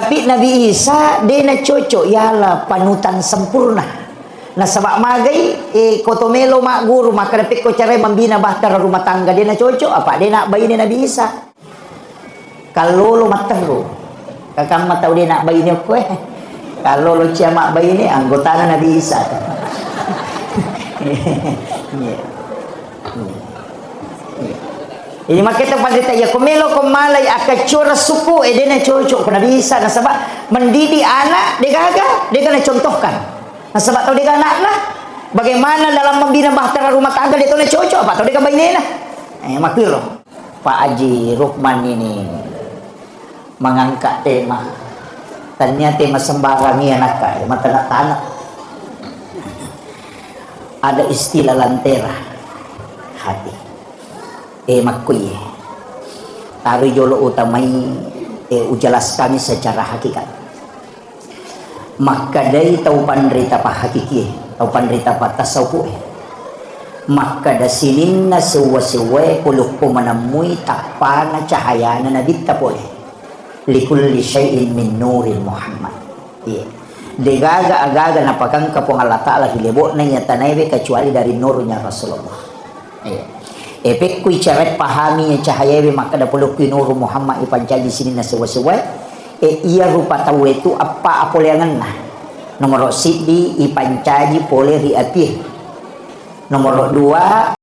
Tapi Nabi Isa dia na cocok ialah panutan sempurna. Nah sebab magai kotomelo mak guru maka dapat ko cara membina bahtera rumah tangga dia na cocok apa dia nak bayi Nabi Isa. Kalau lo matero kakak mat tahu dia nak bayi ni kue. Kalau lo cia mak bayi ni anggota Nabi Isa. Ini makanya pada ya komelo komalai akacura suku dia na cocok Nabi Isa nah sebab mendidik anak dia kena contohkan. Nah sebab tahu dia anak lah bagaimana dalam membina bahtera rumah tangga dia tahu na cocok apa tahu dia bayi lah. Makilo Pak Haji Rukman ini mengangkat tema ternyata tema sembarang ni anak mata nak tanah. Ada istilah lantera hati. Makui taruh jolo utamai ujelaskan secara hakikat. Maka dari tahu panderita pa hakiki, tahu panderita pa tasawuf. Maka da sinin na suwa-suwa kuluk po manamui takpana cahaya na nabita po likulli syai'in min nurin Muhammad. Degaga-agaga na pagkangka po Allah Ta'ala hilibot na niya tanaybe kecuali dari nurnya Rasulullah. Epek kui cewek pahami cahaya maka ada perlu kui nur Muhammad ipancaji sini na sewa-sewa ia rupa tahu itu apa leangan nah nomor sidi ipancaji pole ri api nomor 2